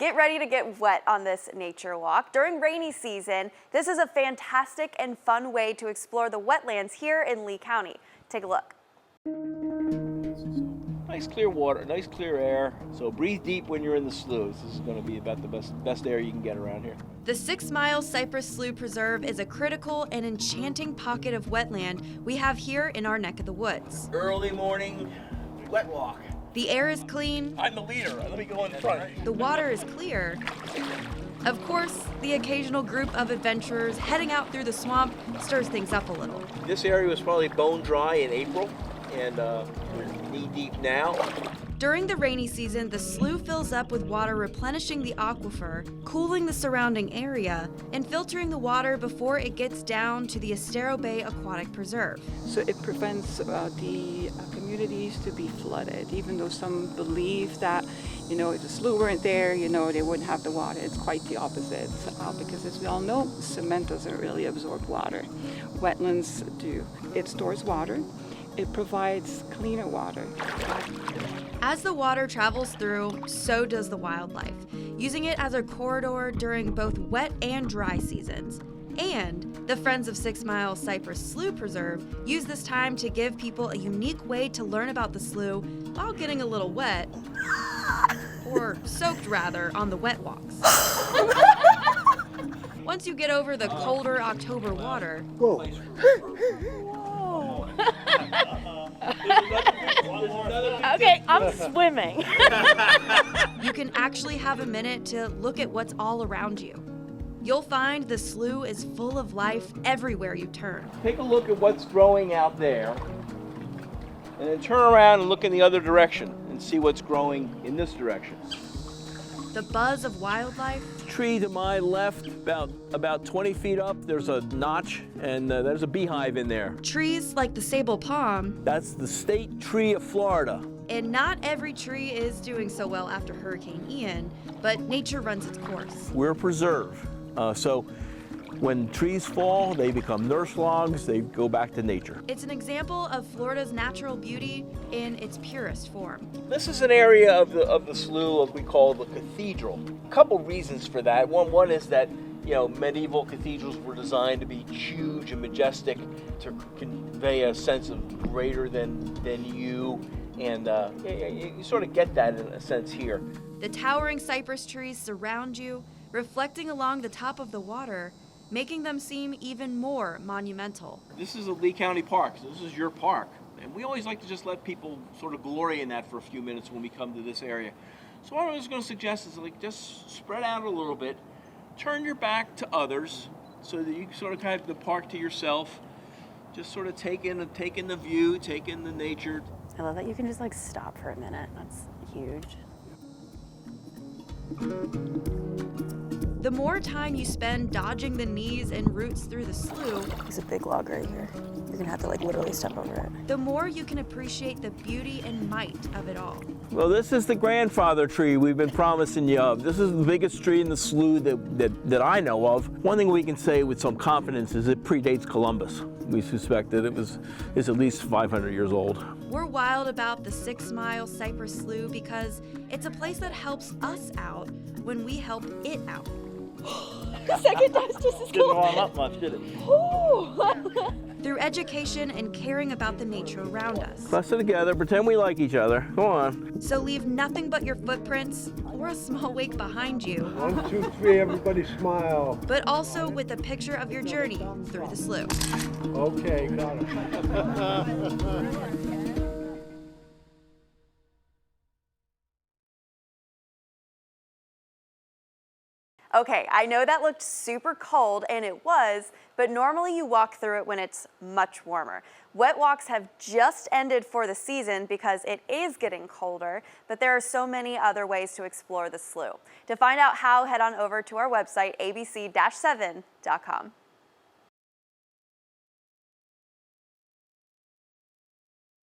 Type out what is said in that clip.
Get ready to get wet on this nature walk. During rainy season, this is a fantastic and fun way to explore the wetlands here in Lee County. Take a look. Nice clear water, nice clear air. So breathe deep when you're in the sloughs. This is going to be about the best air you can get around here. The 6 Mile Cypress Slough Preserve is a critical and enchanting pocket of wetland we have here in our neck of the woods. Early morning wet walk. The air is clean. I'm the leader. Let me go in front. The water is clear. Of course, the occasional group of adventurers heading out through the swamp stirs things up a little. This area was probably bone dry in April, and we're knee deep now. During the rainy season, the slough fills up with water replenishing the aquifer, cooling the surrounding area, and filtering the water before it gets down to the Estero Bay Aquatic Preserve. So it prevents the communities to be flooded, even though some believe that, if the slough weren't there, they wouldn't have the water. It's quite the opposite, because as we all know, cement doesn't really absorb water. Wetlands do. It stores water. It provides cleaner water. As the water travels through, so does the wildlife, using it as a corridor during both wet and dry seasons. And the Friends of 6 Mile Cypress Slough Preserve use this time to give people a unique way to learn about the slough while getting a little wet, or soaked rather, on the wet walks. Once you get over the colder October water, Okay, I'm swimming. you can actually have a minute to look at what's all around you. You'll find the slough is full of life everywhere you turn. Take a look at what's growing out there, and then turn around and look in the other direction and see what's growing in this direction. The buzz of wildlife. Tree to my left, about 20 feet up, there's a notch, and there's a beehive in there. Trees like the sable palm. That's the state tree of Florida. And not every tree is doing so well after Hurricane Ian, but nature runs its course. We're a preserve, so when trees fall, they become nurse logs, they go back to nature. It's an example of Florida's natural beauty in its purest form. This is an area of the slough we call the cathedral. A couple reasons for that. One is that medieval cathedrals were designed to be huge and majestic, to convey a sense of greater than you, and you sort of get that in a sense here. The towering cypress trees surround you, reflecting along the top of the water, making them seem even more monumental. This is a Lee County park, so this is your park. And we always like to just let people sort of glory in that for a few minutes when we come to this area. So what I was going to suggest is just spread out a little bit, turn your back to others so that you sort of have the park to yourself. Just sort of take in the view, take in the nature. I love that you can just stop for a minute. That's huge. The more time you spend dodging the knees and roots through the slough, There's a big log right here. You're gonna have to literally step over it. the more you can appreciate the beauty and might of it all. Well, this is the grandfather tree we've been promising you of. This is the biggest tree in the slough that I know of. One thing we can say with some confidence is it predates Columbus. We suspect that it's at least 500 years old. We're wild about the 6 Mile Cypress Slough because it's a place that helps us out when we help it out. The second time's just as Didn't warm up much, did it? Through education and caring about the nature around us. Let's sit together, pretend we like each other. Go on. So leave nothing but your footprints or a small wake behind you. 1, 2, 3, everybody smile. But also with a picture of your journey through the slough. Okay, got it. Okay, I know that looked super cold, and it was, but normally you walk through it when it's much warmer. Wet walks have just ended for the season because it is getting colder, but there are so many other ways to explore the slough. To find out how, head on over to our website, abc-7.com.